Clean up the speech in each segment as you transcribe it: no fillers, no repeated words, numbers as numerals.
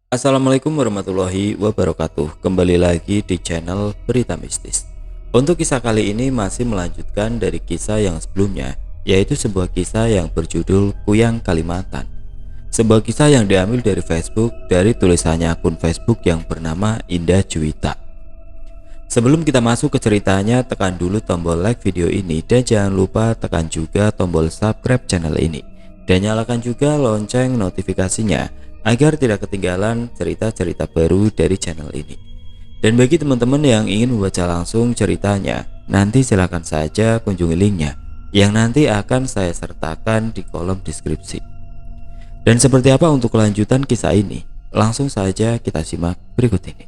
Assalamualaikum warahmatullahi wabarakatuh. Kembali lagi di channel Berita Mistis. Untuk kisah kali ini masih melanjutkan dari kisah yang sebelumnya, yaitu sebuah kisah yang berjudul Kuyang Kalimantan. Sebuah kisah yang diambil dari Facebook, dari tulisannya akun Facebook yang bernama Indah Juwita. Sebelum kita masuk ke ceritanya, tekan dulu tombol like video ini dan jangan lupa tekan juga tombol subscribe channel ini dan nyalakan juga lonceng notifikasinya agar tidak ketinggalan cerita-cerita baru dari channel ini. Dan bagi teman-teman yang ingin membaca langsung ceritanya, nanti silahkan saja kunjungi linknya yang nanti akan saya sertakan di kolom deskripsi. Dan seperti apa untuk kelanjutan kisah ini? Langsung saja kita simak berikut ini.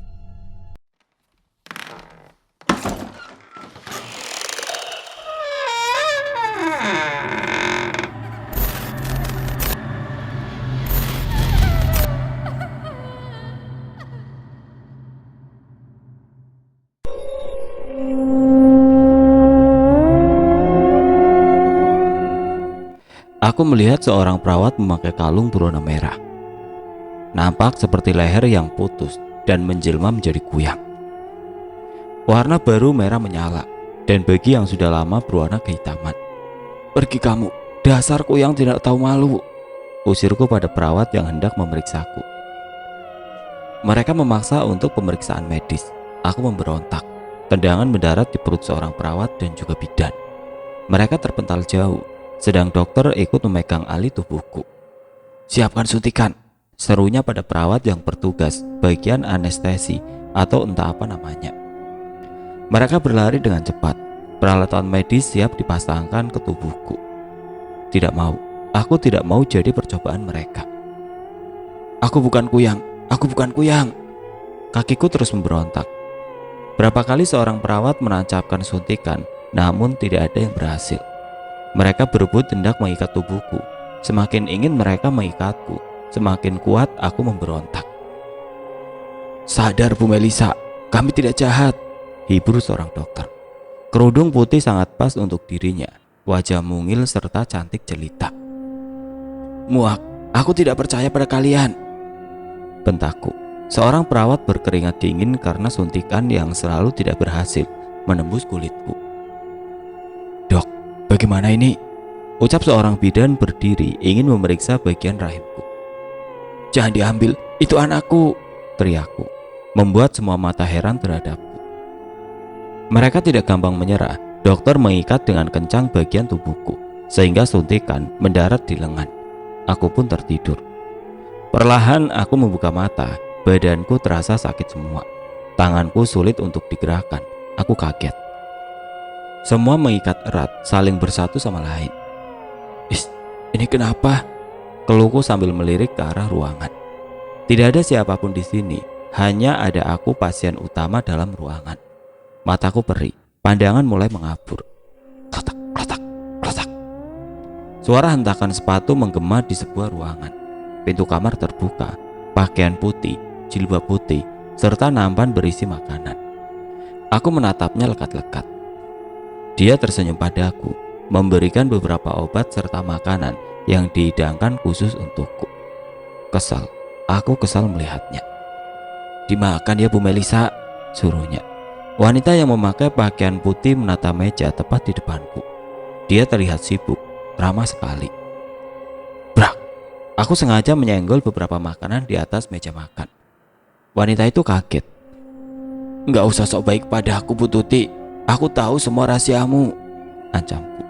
Aku melihat seorang perawat memakai kalung berwarna merah. Nampak seperti leher yang putus dan menjelma menjadi kuyang. Warna baru merah menyala dan bagi yang sudah lama berwarna kehitaman. "Pergi kamu, dasar kuyang tidak tahu malu," usirku pada perawat yang hendak memeriksaku. Mereka memaksa untuk pemeriksaan medis. Aku memberontak. Tendangan mendarat di perut seorang perawat dan juga bidan. Mereka terpental jauh, sedang dokter ikut memegang alih tubuhku. "Siapkan suntikan," serunya pada perawat yang bertugas bagian anestesi atau entah apa namanya. Mereka berlari dengan cepat. Peralatan medis siap dipasangkan ke tubuhku. Tidak mau, aku tidak mau jadi percobaan mereka. "Aku bukan kuyang, aku bukan kuyang." Kakiku terus memberontak. Berapa kali seorang perawat menancapkan suntikan, namun tidak ada yang berhasil. Mereka berebut hendak mengikat tubuhku. Semakin ingin mereka mengikatku, semakin kuat aku memberontak. "Sadar Bu Melisa, kami tidak jahat," hibur seorang dokter. Kerudung putih sangat pas untuk dirinya, wajah mungil serta cantik jelita. "Muak, aku tidak percaya pada kalian," bentakku. Seorang perawat berkeringat dingin karena suntikan yang selalu tidak berhasil menembus kulitku. "Dok, bagaimana ini?" ucap seorang bidan berdiri ingin memeriksa bagian rahimku. "Jangan diambil, itu anakku," teriakku, membuat semua mata heran terhadapku. Mereka tidak gampang menyerah. Dokter mengikat dengan kencang bagian tubuhku sehingga suntikan mendarat di lengan. Aku pun tertidur. Perlahan aku membuka mata. Badanku terasa sakit semua. Tanganku sulit untuk digerakkan. Aku kaget. Semua mengikat erat, saling bersatu sama lain. Ini kenapa?" keluhku sambil melirik ke arah ruangan. Tidak ada siapapun di sini, hanya ada aku pasien utama dalam ruangan. Mataku perih, pandangan mulai mengabur. Klotak, klotak, klotak. Suara hentakan sepatu menggema di sebuah ruangan. Pintu kamar terbuka, pakaian putih, jilbab putih, serta nampan berisi makanan. Aku menatapnya lekat-lekat. Dia tersenyum padaku, memberikan beberapa obat serta makanan yang dihidangkan khusus untukku. Kesal, aku kesal melihatnya. "Dimakan ya Bu Melisa," suruhnya. Wanita yang memakai pakaian putih menata meja tepat di depanku. Dia terlihat sibuk, ramah sekali. Brak! Aku sengaja menyenggol beberapa makanan di atas meja makan. Wanita itu kaget. "Nggak usah sok baik pada aku Bu Tuti, aku tahu semua rahasiamu," ancamku.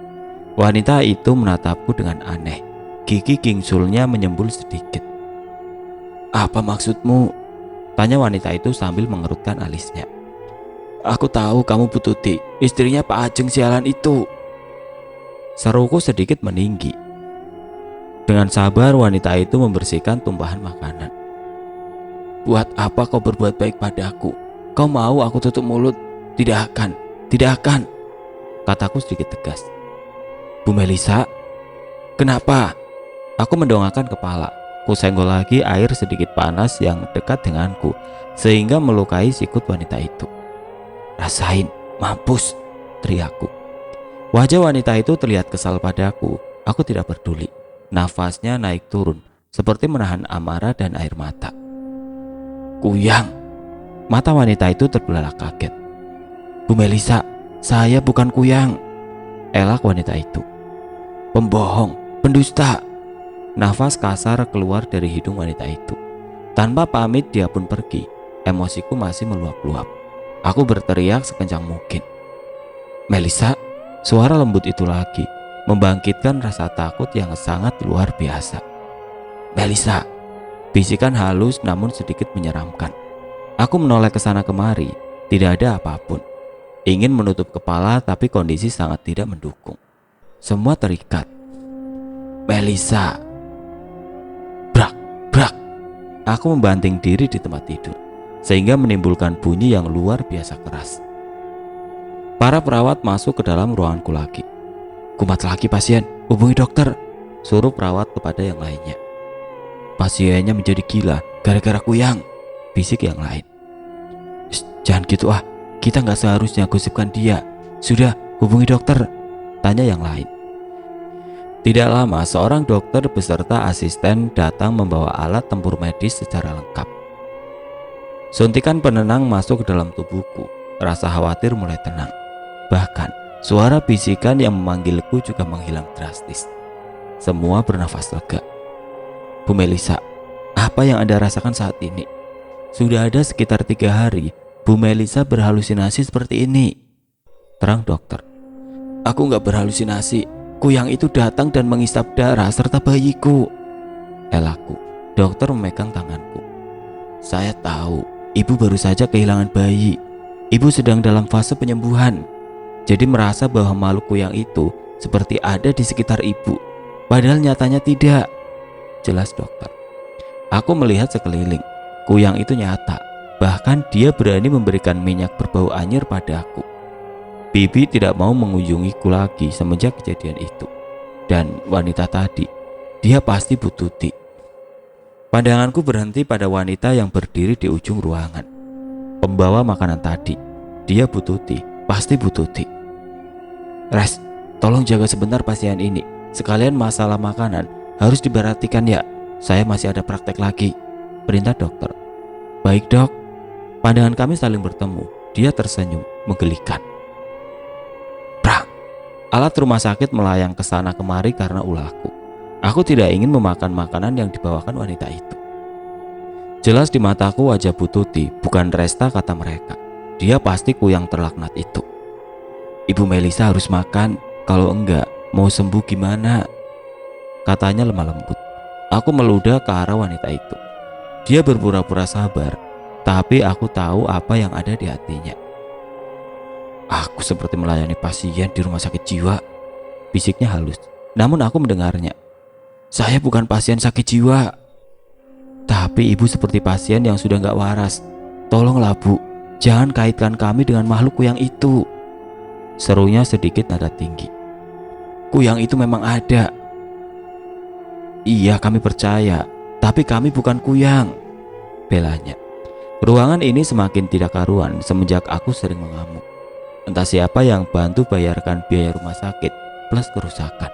Wanita itu menatapku dengan aneh. Gigi gingsulnya menyembul sedikit. "Apa maksudmu?" tanya wanita itu sambil mengerutkan alisnya. "Aku tahu kamu Bu Tuti, istrinya Pak Ajeng sialan itu," seruku sedikit meninggi. Dengan sabar wanita itu membersihkan tumpahan makanan. "Buat apa kau berbuat baik padaku? Kau mau aku tutup mulut? Tidak akan, tidak akan," kataku sedikit tegas. "Bu Melisa, kenapa?" Aku mendongakkan kepala. Kusenggol lagi air sedikit panas yang dekat denganku sehingga melukai sikut wanita itu. "Rasain, mampus," teriakku. Wajah wanita itu terlihat kesal padaku. Aku tidak peduli. Nafasnya naik turun seperti menahan amarah dan air mata. Kuyang. Mata wanita itu terbelalak kaget. Bu Melisa, saya bukan kuyang, elak wanita itu. Pembohong, pendusta. Nafas kasar keluar dari hidung wanita itu. Tanpa pamit dia pun pergi. Emosiku masih meluap-luap. Aku berteriak sekencang mungkin. Melisa, suara lembut itu lagi membangkitkan rasa takut yang sangat luar biasa. Melisa, bisikan halus namun sedikit menyeramkan. Aku menoleh ke sana kemari, tidak ada apapun. Ingin menutup kepala tapi kondisi sangat tidak mendukung. Semua terikat. Melisa. Brak, brak. Aku membanting diri di tempat tidur sehingga menimbulkan bunyi yang luar biasa keras. Para perawat masuk ke dalam ruanganku lagi. Kumat lagi pasien, hubungi dokter, suruh perawat kepada yang lainnya. Pasiennya menjadi gila gara-gara kuyang, bisik yang lain. Jangan gitu ah, kita nggak seharusnya gosipkan dia. Sudah, hubungi dokter, tanya yang lain. Tidak lama seorang dokter beserta asisten datang membawa alat tempur medis secara lengkap. Suntikan penenang masuk ke dalam tubuhku. Rasa khawatir mulai tenang. Bahkan suara bisikan yang memanggilku juga menghilang drastis. Semua bernafas lega. Bu Melisa, apa yang Anda rasakan saat ini? Sudah ada sekitar 3 hari Bu Melisa berhalusinasi seperti ini. Terang dokter. Aku gak berhalusinasi. Kuyang itu datang dan menghisap darah serta bayiku. Elakku. Dokter memegang tanganku. Saya tahu, ibu baru saja kehilangan bayi. Ibu sedang dalam fase penyembuhan. Jadi merasa bahwa makhluk kuyang itu seperti ada di sekitar ibu. Padahal nyatanya tidak. Jelas dokter. Aku melihat sekeliling. Kuyang itu nyata. Bahkan dia berani memberikan minyak berbau anyir padaku. Bibi tidak mau mengunjungiku lagi semenjak kejadian itu. Dan wanita tadi, dia pasti Bu Tuti. Pandanganku berhenti pada wanita yang berdiri di ujung ruangan. Pembawa makanan tadi, dia Bu Tuti, pasti Bu Tuti. Res, tolong jaga sebentar pasien ini. Sekalian masalah makanan harus diperhatikan ya. Saya masih ada praktek lagi, perintah dokter. Baik dok. Pandangan kami saling bertemu. Dia tersenyum menggelikan. Alat rumah sakit melayang ke sana kemari karena ulahku. Aku tidak ingin memakan makanan yang dibawakan wanita itu. Jelas di mataku wajah Bu Tuti, bukan Resta kata mereka. Dia pasti kuyang terlaknat itu. Ibu Melisa harus makan, kalau enggak mau sembuh gimana? Katanya lemah lembut. Aku meludah ke arah wanita itu. Dia berpura-pura sabar, tapi aku tahu apa yang ada di hatinya. Aku seperti melayani pasien di rumah sakit jiwa, bisiknya halus. Namun aku mendengarnya. Saya bukan pasien sakit jiwa. Tapi ibu seperti pasien yang sudah gak waras. Tolonglah bu, jangan kaitkan kami dengan makhluk kuyang itu. Serunya sedikit nada tinggi. Kuyang itu memang ada. Iya kami percaya, tapi kami bukan kuyang, belanya. Ruangan ini semakin tidak karuan semenjak aku sering mengamuk. Entah siapa yang bantu bayarkan biaya rumah sakit plus kerusakan.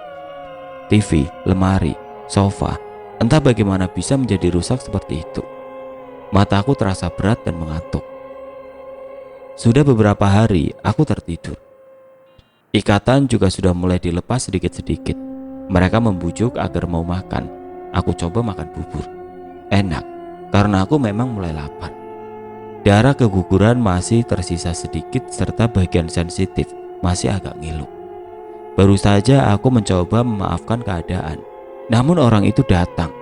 TV, lemari, sofa, entah bagaimana bisa menjadi rusak seperti itu. Mataku terasa berat dan mengantuk. Sudah beberapa hari aku tertidur. Ikatan juga sudah mulai dilepas sedikit-sedikit. Mereka membujuk agar mau makan. Aku coba makan bubur. Enak, karena aku memang mulai lapar. Darah keguguran masih tersisa sedikit serta bagian sensitif masih agak ngilu. Baru saja aku mencoba memaafkan keadaan. Namun orang itu datang.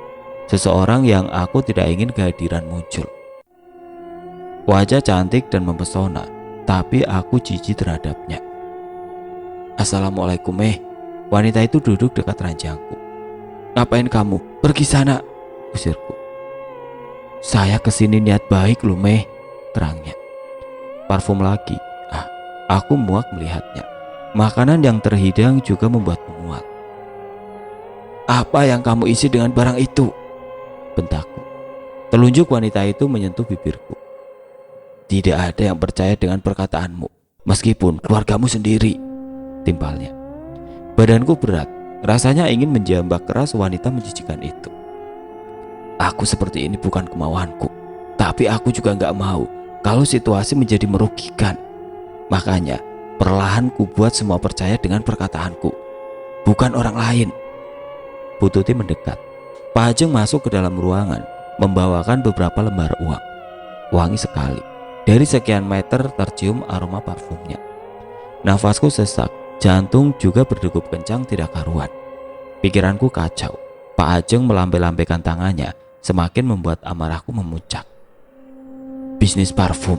Seseorang yang aku tidak ingin kehadiran muncul. Wajah cantik dan mempesona, tapi aku jijik terhadapnya. Assalamualaikum Wanita itu duduk dekat ranjangku. Ngapain kamu? Pergi sana, usirku. Saya kesini niat baik loh terangnya. Parfum lagi. Aku muak melihatnya. Makanan yang terhidang juga membuatku mual. Apa yang kamu isi dengan barang itu? Bentakku. Telunjuk wanita itu menyentuh bibirku. Tidak ada yang percaya dengan perkataanmu, meskipun keluargamu sendiri, timpalnya. Badanku berat, rasanya ingin menjambak keras wanita menjijikan itu. Aku seperti ini bukan kemauanku, Tapi aku juga nggak mau kalau situasi menjadi merugikan. Makanya perlahan ku buat semua percaya dengan perkataanku, bukan orang lain. Bu Tuti mendekat. Pak Ajeng masuk ke dalam ruangan, membawakan beberapa lembar uang. Wangi sekali. Dari sekian meter tercium aroma parfumnya. Nafasku sesak, jantung juga berdegup kencang tidak karuan. Pikiranku kacau. Pak Ajeng melambai-lambaikan tangannya, semakin membuat amarahku memuncak. Bisnis parfum.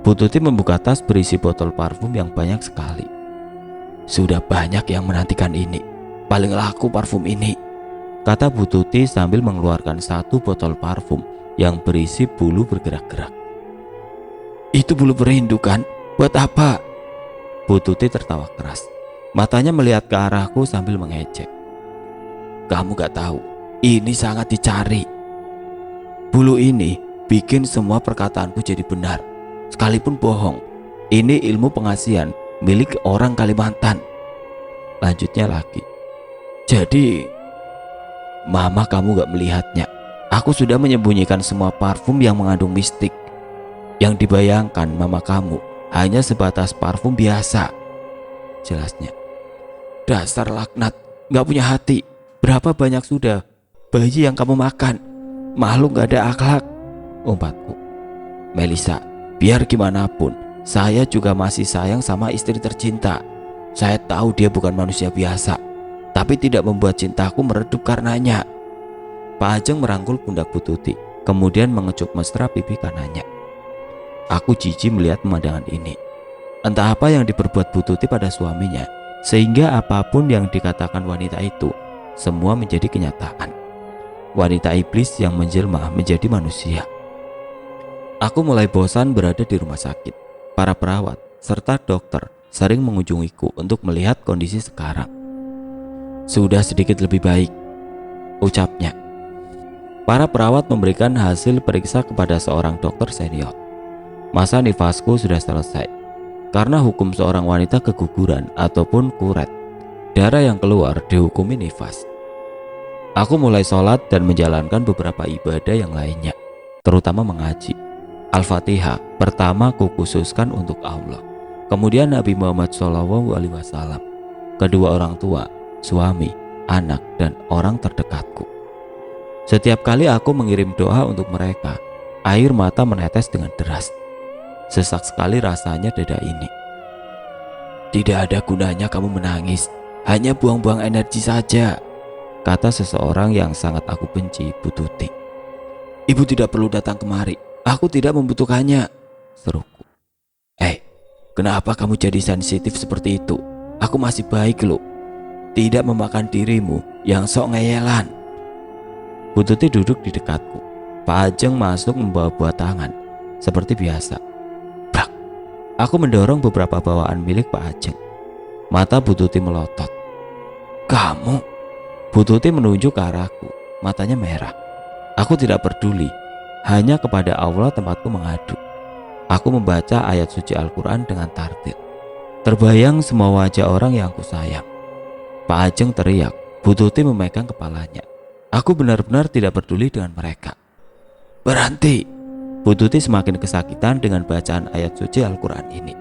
Bu Tuti membuka tas berisi botol parfum yang banyak sekali. Sudah banyak yang menantikan ini. Paling laku parfum ini, kata Bu Tuti sambil mengeluarkan satu botol parfum yang berisi bulu bergerak-gerak. Itu bulu berindu kan? Buat apa? Bu Tuti tertawa keras. Matanya melihat ke arahku sambil mengejek. Kamu gak tahu, ini sangat dicari. Bulu ini bikin semua perkataanku jadi benar, sekalipun bohong. Ini ilmu pengasihan milik orang Kalimantan. Lanjutnya lagi. Jadi, mama kamu gak melihatnya. Aku sudah menyembunyikan semua parfum yang mengandung mistik. Yang dibayangkan mama kamu hanya sebatas parfum biasa. Jelasnya. Dasar laknat, gak punya hati. Berapa banyak sudah bayi yang kamu makan? Makhluk gak ada akhlak, umpatku. Melisa, biar gimana pun, saya juga masih sayang sama istri tercinta. Saya tahu dia bukan manusia biasa, tapi tidak membuat cintaku meredup karenanya. Pak Ajeng merangkul pundak Bu Tuti, kemudian mengecup mesra pipi kanannya. Aku jijik melihat pemandangan ini. Entah apa yang diperbuat Bu Tuti pada suaminya, sehingga apapun yang dikatakan wanita itu, semua menjadi kenyataan. Wanita iblis yang menjelma menjadi manusia. Aku mulai bosan berada di rumah sakit. Para perawat serta dokter sering mengunjungiku untuk melihat kondisi sekarang. Sudah sedikit lebih baik, ucapnya. Para perawat memberikan hasil periksa kepada seorang dokter senior. Masa nifasku sudah selesai. Karena hukum seorang wanita keguguran ataupun kuret, darah yang keluar dihukumi nifas. Aku mulai sholat dan menjalankan beberapa ibadah yang lainnya, terutama mengaji. Al-Fatihah pertama kukhususkan untuk Allah, kemudian Nabi Muhammad SAW, kedua orang tua, suami, anak, dan orang terdekatku. Setiap kali aku mengirim doa untuk mereka, air mata menetes dengan deras. Sesak sekali rasanya dada ini. Tidak ada gunanya kamu menangis, hanya buang-buang energi saja, kata seseorang yang sangat aku benci, Bu Tuti. Ibu tidak perlu datang kemari, aku tidak membutuhkannya, seruku. Kenapa kamu jadi sensitif seperti itu? Aku masih baik loh. Tidak memakan dirimu yang sok ngeyelan. Bu Tuti duduk di dekatku. Pak Ajeng masuk membawa buah tangan, seperti biasa. Brak. Aku mendorong beberapa bawaan milik Pak Ajeng. Mata Bu Tuti melotot. Kamu? Bu Tuti menunjuk ke arahku, matanya merah. Aku tidak peduli, hanya kepada Allah tempatku mengadu. Aku membaca ayat suci Al-Quran dengan tartil. Terbayang semua wajah orang yang aku sayang. Pak Ajeng teriak, Bu Tuti memegang kepalanya. Aku benar-benar tidak peduli dengan mereka. Berhenti! Bu Tuti semakin kesakitan dengan bacaan ayat suci Al-Quran ini.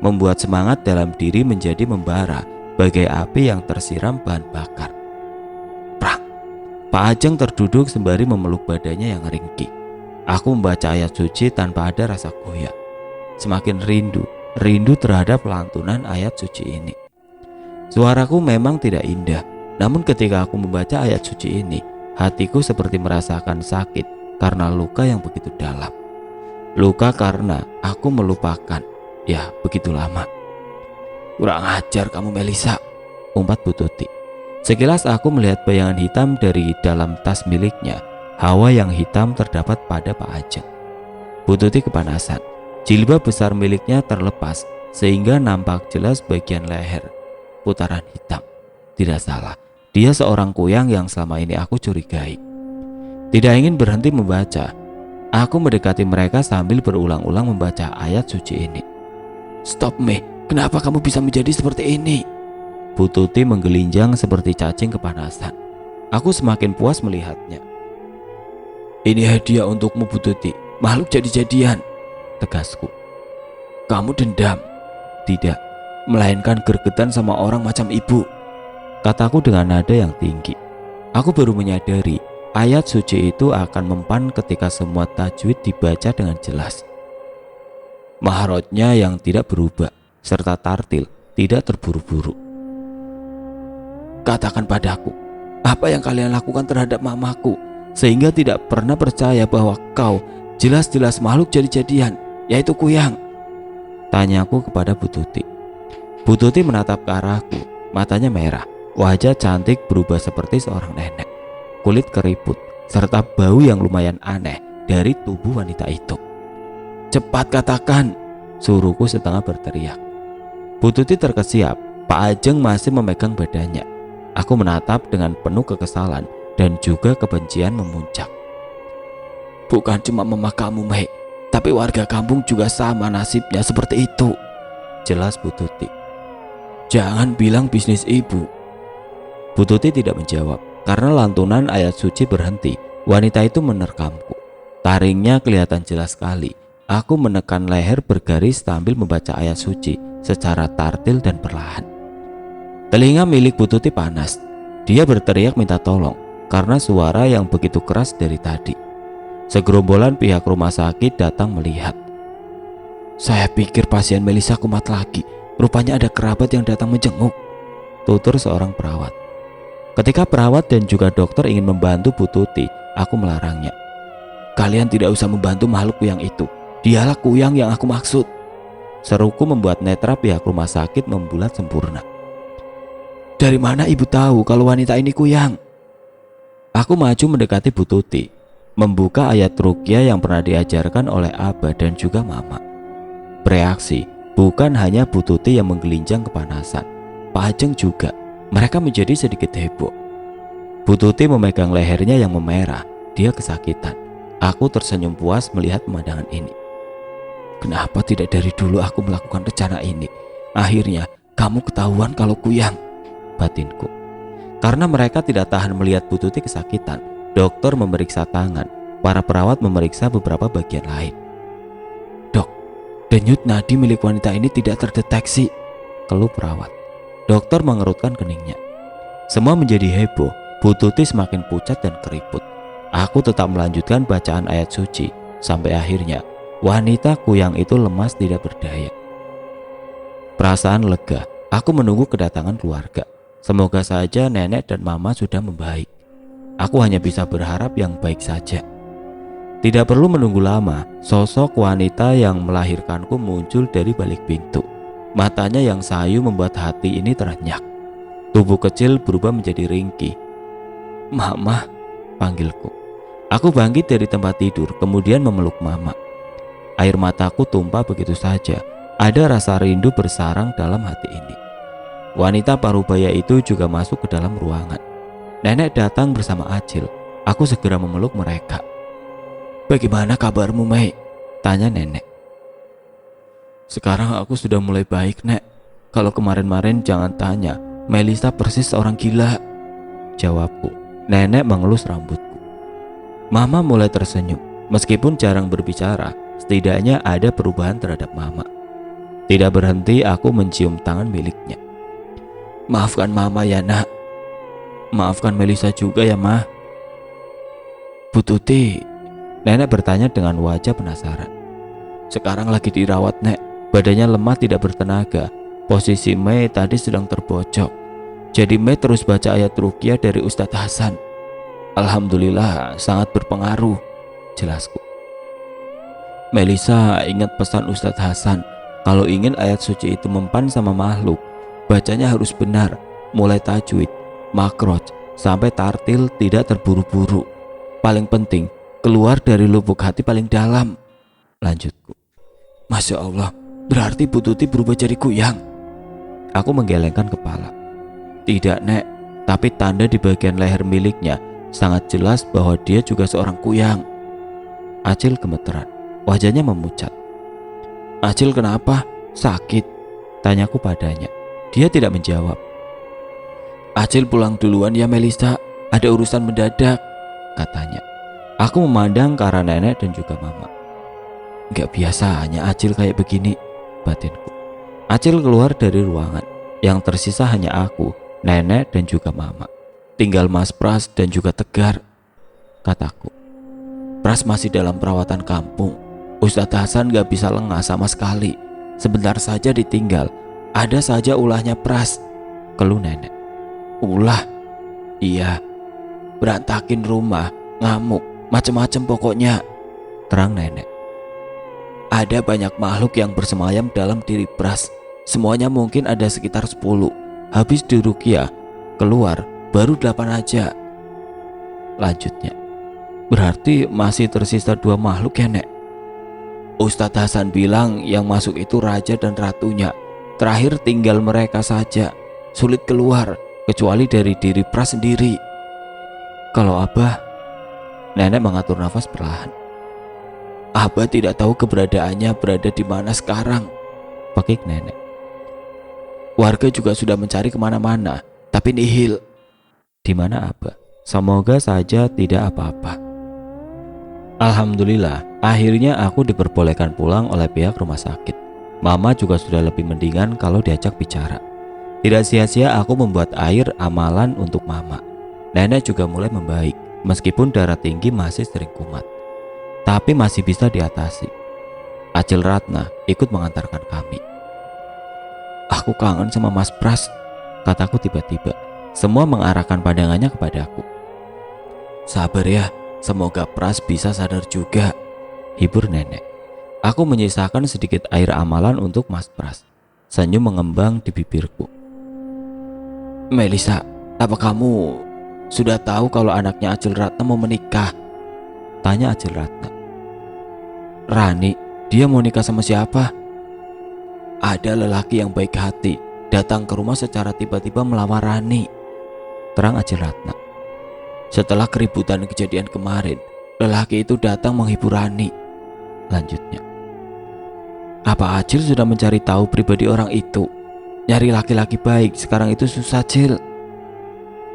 Membuat semangat dalam diri menjadi membara bagai api yang tersiram bahan bakar. Pak Ajeng terduduk sembari memeluk badannya yang ringkih. Aku membaca ayat suci tanpa ada rasa goyah. Semakin rindu terhadap lantunan ayat suci ini. Suaraku memang tidak indah, namun ketika aku membaca ayat suci ini, hatiku seperti merasakan sakit karena luka yang begitu dalam. Luka karena aku melupakan, ya begitu lama. Kurang ajar kamu Melisa, umpat Bu Tuti. Sekilas aku melihat bayangan hitam dari dalam tas miliknya. Hawa yang hitam terdapat pada Pak Ajeng. Bu Tuti kepanasan. Jilbab besar miliknya terlepas sehingga nampak jelas bagian leher. Putaran hitam. Tidak salah, dia seorang kuyang yang selama ini aku curigai. Tidak ingin berhenti membaca, aku mendekati mereka sambil berulang-ulang membaca ayat suci ini. Stop me, kenapa kamu bisa menjadi seperti ini? Bu Tuti menggelinjang seperti cacing kepanasan. Aku semakin puas melihatnya. Ini hadiah untukmu Bu Tuti. makhluk jadi-jadian, tegasku. Kamu dendam? Tidak, melainkan gergetan sama orang macam ibu, kataku dengan nada yang tinggi. Aku baru menyadari ayat suci itu akan mempan ketika semua tajwid dibaca dengan jelas. Mahrojnya yang tidak berubah, serta tartil tidak terburu-buru. Katakan padaku, apa yang kalian lakukan terhadap mamaku, sehingga tidak pernah percaya bahwa kau jelas-jelas makhluk jadi-jadian, yaitu Kuyang? Tanyaku kepada Bu Tuti. Bu Tuti menatap ke arahku, matanya merah. Wajah cantik berubah seperti seorang nenek. Kulit keriput serta bau yang lumayan aneh dari tubuh wanita itu. Cepat katakan, suruhku setengah berteriak. Bu Tuti terkesiap. Pak Ajeng masih memegang badannya. Aku menatap dengan penuh kekesalan dan juga kebencian memuncak. Bukan cuma mama kamu, Mei, tapi warga kampung juga sama nasibnya seperti itu, jelas Bu Tuti. Jangan bilang bisnis ibu. Bu Tuti tidak menjawab karena lantunan ayat suci berhenti. Wanita itu menerkamku. Taringnya kelihatan jelas sekali. Aku menekan leher bergaris sambil membaca ayat suci secara tartil dan perlahan. Telinga milik Bu Tuti panas. Dia berteriak minta tolong karena suara yang begitu keras dari tadi. Segerombolan pihak rumah sakit datang melihat. Saya pikir pasien Melisa kumat lagi. Rupanya ada kerabat yang datang menjenguk, tutur seorang perawat. Ketika perawat dan juga dokter ingin membantu Bu Tuti, aku melarangnya. Kalian tidak usah membantu makhluk Kuyang itu. Dialah Kuyang yang aku maksud. Seruku membuat netra pihak rumah sakit membulat sempurna. Dari mana ibu tahu kalau wanita ini Kuyang? Aku maju mendekati Bu Tuti, membuka ayat ruqyah yang pernah diajarkan oleh Abah dan juga Mama. Bereaksi, bukan hanya Bu Tuti yang menggelinjang kepanasan, Pak Ajeng juga. Mereka menjadi sedikit heboh. Bu Tuti memegang lehernya yang memerah. Dia kesakitan. Aku tersenyum puas melihat pemandangan ini. Kenapa tidak dari dulu aku melakukan rencana ini? Akhirnya kamu ketahuan kalau Kuyang, batinku. Karena mereka tidak tahan melihat Bu Tuti kesakitan, dokter memeriksa tangan. Para perawat memeriksa beberapa bagian lain. Dok, denyut nadi milik wanita ini tidak terdeteksi, keluh perawat. Dokter mengerutkan keningnya. Semua menjadi heboh. Bu Tuti semakin pucat dan keriput. Aku tetap melanjutkan bacaan ayat suci sampai akhirnya wanita Kuyang itu lemas tidak berdaya. Perasaan lega. Aku menunggu kedatangan keluarga. Semoga saja nenek dan mama sudah membaik. Aku hanya bisa berharap yang baik saja. Tidak perlu menunggu lama. Sosok wanita yang melahirkanku muncul dari balik pintu. Matanya yang sayu membuat hati ini terenyak. Tubuh kecil berubah menjadi ringkih. Mama, panggilku. Aku bangkit dari tempat tidur kemudian memeluk mama. Air mataku tumpah begitu saja. Ada rasa rindu bersarang dalam hati ini. Wanita parubaya itu juga masuk ke dalam ruangan. Nenek datang bersama Acil. Aku segera memeluk mereka. Bagaimana kabarmu, Mei? Tanya nenek. Sekarang aku sudah mulai baik, Nek. Kalau kemarin-marin jangan tanya. Melisa persis seorang gila, jawabku. Nenek mengelus rambutku. Mama mulai tersenyum. Meskipun jarang berbicara, setidaknya ada perubahan terhadap mama. Tidak berhenti aku mencium tangan miliknya. Maafkan mama ya, Nak. Maafkan Melisa juga ya, Ma. Bu Tuti, nenek bertanya dengan wajah penasaran. Sekarang lagi dirawat, Nek. Badannya lemah tidak bertenaga. Posisi Mei tadi sedang terbojok. Jadi Mei terus baca ayat ruqyah dari Ustadz Hasan. Alhamdulillah sangat berpengaruh, jelasku. Melisa ingat pesan Ustadz Hasan. Kalau ingin ayat suci itu mempan sama makhluk, bacanya harus benar. Mulai tajwid, makroj, sampai tartil tidak terburu-buru. Paling penting, keluar dari lubuk hati paling dalam, lanjutku. Masya Allah. Berarti Bu Tuti berubah jadi Kuyang. Aku menggelengkan kepala. Tidak, Nek. Tapi tanda di bagian leher miliknya sangat jelas bahwa dia juga seorang Kuyang. Acil gemeteran. Wajahnya memucat. Acil kenapa? Sakit? Tanyaku padanya. Dia tidak menjawab. Acil pulang duluan ya Melisa. Ada urusan mendadak, katanya. Aku memandang ke arah nenek dan juga mama. Gak biasanya Acil kayak begini, batinku. Acil keluar dari ruangan. Yang tersisa hanya aku, nenek dan juga mama. Tinggal Mas Pras dan juga Tegar, kataku. Pras masih dalam perawatan kampung. Ustadz Hasan gak bisa lengah sama sekali. Sebentar saja ditinggal, ada saja ulahnya Pras, keluh nenek. Ulah? Iya, berantakin rumah, ngamuk, macem-macem pokoknya, terang nenek. Ada banyak makhluk yang bersemayam dalam diri Pras. Semuanya mungkin ada sekitar 10. Habis diruqyah, keluar baru 8 aja. Lanjutnya, berarti masih tersisa 2 makhluk ya, Nek? Ustadz Hasan bilang yang masuk itu raja dan ratunya. Terakhir tinggal mereka saja. Sulit keluar kecuali dari diri Pras sendiri. Kalau Abah, nenek mengatur nafas perlahan. Abah tidak tahu keberadaannya berada di mana sekarang, pakik nenek. Warga juga sudah mencari kemana-mana, tapi nihil. Di mana Abah? Semoga saja tidak apa-apa. Alhamdulillah, akhirnya aku diperbolehkan pulang oleh pihak rumah sakit. Mama juga sudah lebih mendingan kalau diajak bicara. Tidak sia-sia aku membuat air amalan untuk mama. Nenek juga mulai membaik, meskipun darah tinggi masih sering kumat. Tapi masih bisa diatasi. Acil Ratna ikut mengantarkan kami. Aku kangen sama Mas Pras, kataku tiba-tiba. Semua mengarahkan pandangannya kepadaku. Sabar ya, semoga Pras bisa sadar juga, hibur nenek. Aku menyisakan sedikit air amalan untuk Mas Pras. Senyum mengembang di bibirku. Melisa, apa kamu sudah tahu kalau anaknya Acil Ratna mau menikah? Tanya Acil Ratna. Rani, dia mau nikah sama siapa? Ada lelaki yang baik hati datang ke rumah secara tiba-tiba melamar Rani, terang Acil Ratna. Setelah keributan kejadian kemarin, lelaki itu datang menghibur Rani, lanjutnya. Apa Acil sudah mencari tahu pribadi orang itu? Nyari laki-laki baik sekarang itu susah, Cil.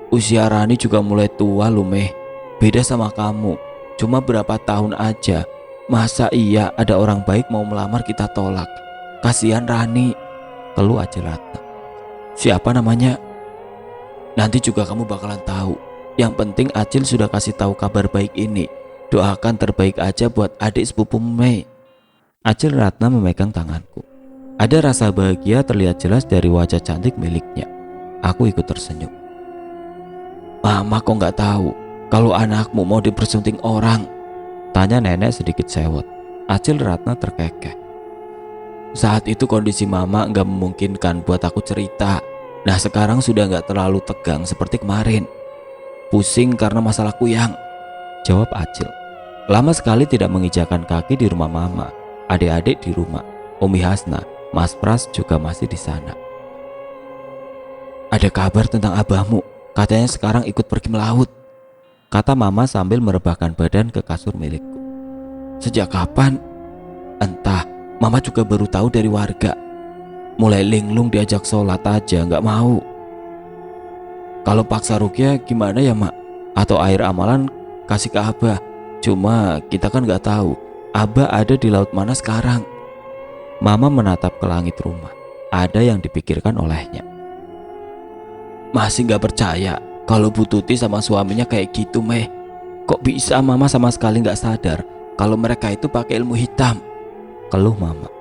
Usia Rani juga mulai tua loh, Meh. Beda sama kamu, cuma berapa tahun aja. Masa iya ada orang baik mau melamar kita tolak? Kasihan Rani, keluh Acil Ratna. Siapa namanya? Nanti juga kamu bakalan tahu. Yang penting Acil sudah kasih tahu kabar baik ini. Doakan terbaik aja buat adik sepupu Mei. Acil Ratna memegang tanganku. Ada rasa bahagia terlihat jelas dari wajah cantik miliknya. Aku ikut tersenyum. Mama kok nggak tahu kalau anakmu mau dipersunting orang? Tanya nenek sedikit sewot. Acil Ratna terkekeh. Saat itu kondisi mama nggak memungkinkan buat aku cerita. Nah sekarang sudah nggak terlalu tegang seperti kemarin. Pusing karena masalah kuyang, jawab Acil. Lama sekali tidak menginjakan kaki di rumah mama. Adik-adik di rumah, Umi Hasna, Mas Pras juga masih di sana. Ada kabar tentang abahmu, katanya sekarang ikut pergi melaut, kata mama sambil merebahkan badan ke kasur milikku. Sejak kapan? Entah, mama juga baru tahu dari warga. Mulai linglung diajak sholat aja nggak mau. Kalau paksa ruqyah gimana ya mak? Atau air amalan kasih ke abah? Cuma kita kan nggak tahu abah ada di laut mana sekarang. Mama menatap ke langit rumah. Ada yang dipikirkan olehnya. Masih nggak percaya kalau Bu Tuti sama suaminya kayak gitu, Meh. Kok bisa mama sama sekali nggak sadar kalau mereka itu pakai ilmu hitam? Keluh mama.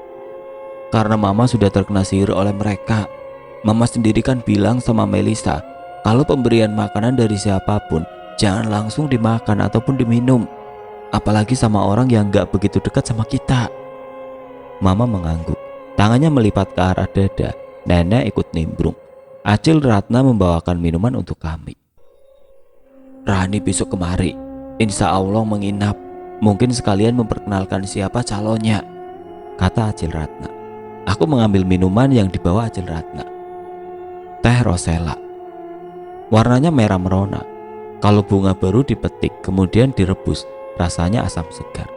Karena mama sudah terkena sihir oleh mereka. Mama sendiri kan bilang sama Melisa kalau pemberian makanan dari siapapun jangan langsung dimakan ataupun diminum, apalagi sama orang yang gak begitu dekat sama kita. Mama mengangguk, tangannya melipat ke arah dada. Nenek ikut nimbrung. Acil Ratna membawakan minuman untuk kami. Rani besok kemari, insya Allah menginap. Mungkin sekalian memperkenalkan siapa calonnya, kata Acil Ratna. Aku mengambil minuman yang dibawa Acil Ratna. Teh Rosella. Warnanya merah merona. Kalau bunga baru dipetik kemudian direbus, rasanya asam segar.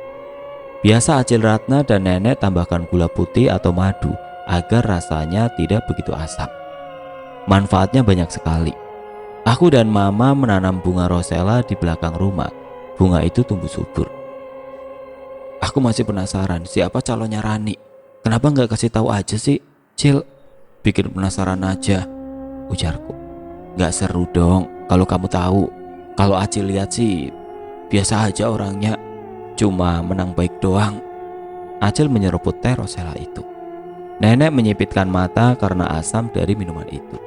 Biasa Acil Ratna dan nenek tambahkan gula putih atau madu agar rasanya tidak begitu asam. Manfaatnya banyak sekali. Aku dan mama menanam bunga Rosella di belakang rumah. Bunga itu tumbuh subur. Aku masih penasaran siapa calonnya Rani. Kenapa nggak kasih tahu aja sih, Cil? Bikin penasaran aja, ujarku. Nggak seru dong kalau kamu tahu. Kalau Acil lihat sih biasa aja orangnya, cuma menang baik doang. Acil menyeruput teh rosella itu. Nenek menyipitkan mata karena asam dari minuman itu.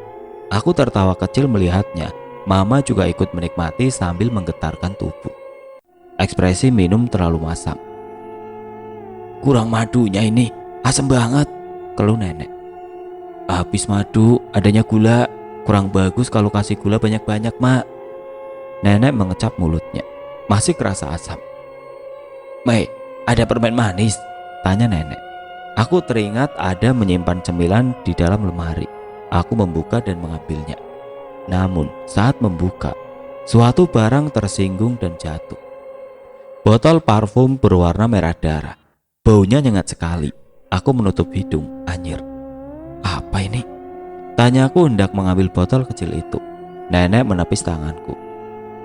Aku tertawa kecil melihatnya. Mama juga ikut menikmati sambil menggetarkan tubuh. Ekspresi minum terlalu masam. Kurang madunya ini, asam banget, keluh nenek. Habis madu, adanya gula. Kurang bagus kalau kasih gula banyak-banyak, Mak. Nenek mengecap mulutnya. Masih kerasa asam. Mei, ada permen manis? Tanya nenek. Aku teringat ada menyimpan cemilan di dalam lemari. Aku membuka dan mengambilnya. Namun saat membuka, suatu barang tersinggung dan jatuh. Botol parfum berwarna merah darah. Baunya nyengat sekali. Aku menutup hidung, anyir. Apa ini? Tanyaku hendak mengambil botol kecil itu. Nenek menepis tanganku.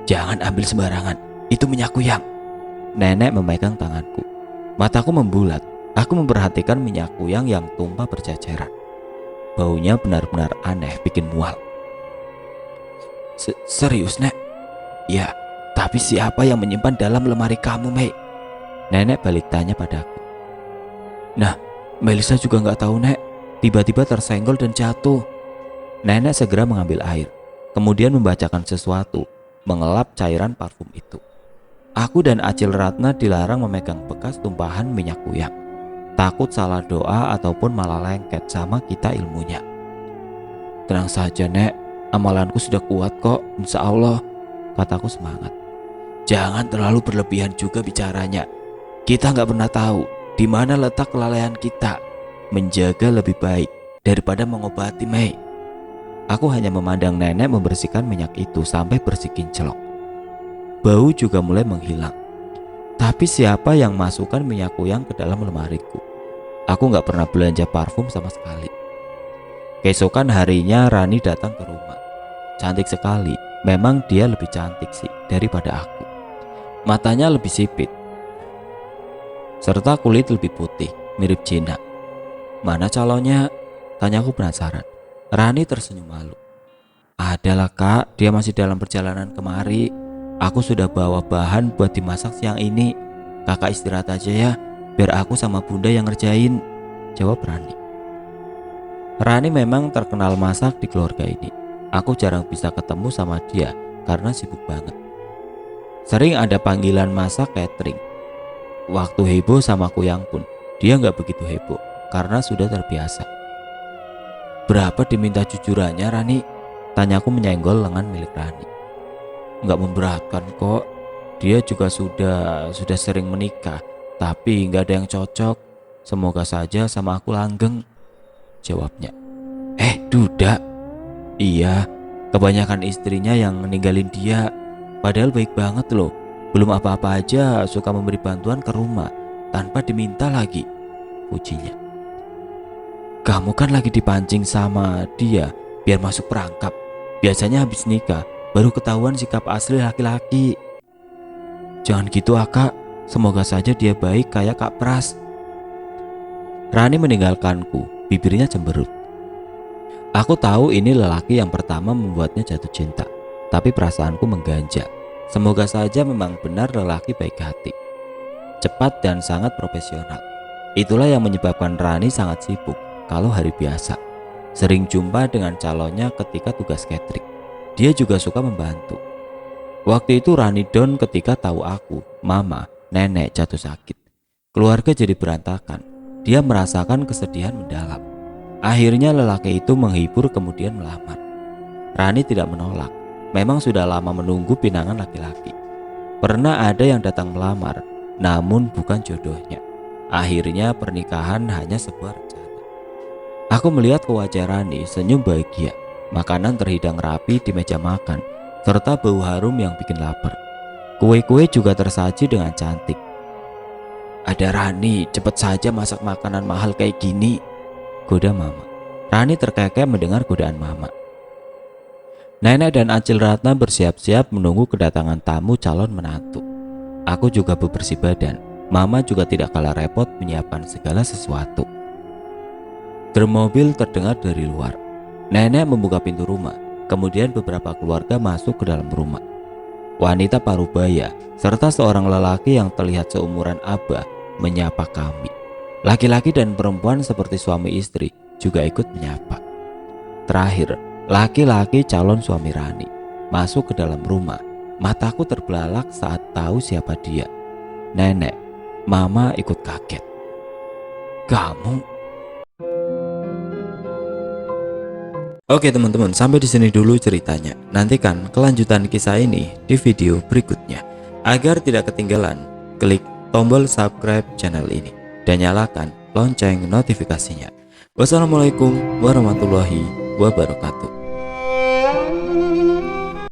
Jangan ambil sembarangan, itu minyak kuyang. Nenek memegang tanganku. Mataku membulat. Aku memperhatikan minyak kuyang yang tumpah berceceran. Baunya benar-benar aneh, bikin mual. Serius, Nek? Ya, tapi siapa yang menyimpan dalam lemari kamu, Mei? Nenek balik tanya padaku. Nah, Melisa juga nggak tahu, Nek. Tiba-tiba tersenggol dan jatuh. Nenek segera mengambil air, kemudian membacakan sesuatu, mengelap cairan parfum itu. Aku dan Acil Ratna dilarang memegang bekas tumpahan minyak kuyang. Takut salah doa ataupun malah lengket sama kita ilmunya. Tenang saja, Nek, amalanku sudah kuat kok, insya Allah, kataku semangat. Jangan terlalu berlebihan juga bicaranya. Kita nggak pernah tahu di mana letak kelalaian kita. Menjaga lebih baik daripada mengobati, Mei. Aku hanya memandang nenek membersihkan minyak itu sampai bersih kinclong. Bau juga mulai menghilang. Tapi siapa yang masukkan minyak kuyang ke dalam lemariku? Aku nggak pernah belanja parfum sama sekali. Keesokan harinya Rani datang ke rumah. Cantik sekali. Memang dia lebih cantik sih daripada aku. Matanya lebih sipit, serta kulit lebih putih, mirip Cina. Mana calonnya? Tanyaku penasaran. Rani tersenyum malu. Adalah, Kak, dia masih dalam perjalanan kemari. Aku sudah bawa bahan buat dimasak siang ini. Kakak istirahat aja ya, biar aku sama bunda yang ngerjain, jawab Rani. Rani memang terkenal masak di keluarga ini. Aku jarang bisa ketemu sama dia karena sibuk banget. Sering ada panggilan masak catering. Waktu heboh sama kuyang pun dia nggak begitu heboh karena sudah terbiasa. Berapa diminta jujurannya, Rani? Tanyaku menyenggol lengan milik Rani. Nggak memberatkan kok. Dia juga sudah sering menikah, tapi nggak ada yang cocok. Semoga saja sama aku langgeng, jawabnya. Duda. Iya, kebanyakan istrinya yang ninggalin dia. Padahal baik banget loh. Belum apa-apa aja suka memberi bantuan ke rumah tanpa diminta lagi, pujinya. Kamu kan lagi dipancing sama dia biar masuk perangkap. Biasanya habis nikah baru ketahuan sikap asli laki-laki. Jangan gitu, Kak. Semoga saja dia baik kayak Kak Pras. Rani meninggalkanku, bibirnya cemberut. Aku tahu ini lelaki yang pertama membuatnya jatuh cinta, tapi perasaanku mengganjal. Semoga saja memang benar lelaki baik hati, cepat dan sangat profesional. Itulah yang menyebabkan Rani sangat sibuk kalau hari biasa. Sering jumpa dengan calonnya ketika tugas catering. Dia juga suka membantu. Waktu itu Rani down ketika tahu aku, mama, nenek jatuh sakit. Keluarga jadi berantakan. Dia merasakan kesedihan mendalam. Akhirnya lelaki itu menghibur kemudian melamar. Rani tidak menolak. Memang sudah lama menunggu pinangan laki-laki. Pernah ada yang datang melamar, namun bukan jodohnya. Akhirnya pernikahan hanya sebuah rencana. Aku melihat ke wajah Rani senyum bahagia. Makanan terhidang rapi di meja makan, serta bau harum yang bikin lapar. Kue-kue juga tersaji dengan cantik. Ada Rani, cepet saja masak makanan mahal kayak gini, goda mama. Rani terkekeh mendengar godaan mama. Nenek dan Acil Ratna bersiap-siap menunggu kedatangan tamu calon menantu. Aku juga bebersih badan. Mama juga tidak kalah repot menyiapkan segala sesuatu. Germobil terdengar dari luar. Nenek membuka pintu rumah, kemudian beberapa keluarga masuk ke dalam rumah. Wanita parubaya serta seorang lelaki yang terlihat seumuran Abah menyapa kami. Laki-laki dan perempuan seperti suami istri juga ikut menyapa. Terakhir, laki-laki calon suami Rani masuk ke dalam rumah. Mataku terbelalak saat tahu siapa dia. Nenek. Mama ikut kaget. Kamu? Oke teman-teman, sampai di sini dulu ceritanya. Nantikan kelanjutan kisah ini di video berikutnya. Agar tidak ketinggalan, klik tombol subscribe channel ini dan nyalakan lonceng notifikasinya. Wassalamualaikum warahmatullahi wabarakatuh.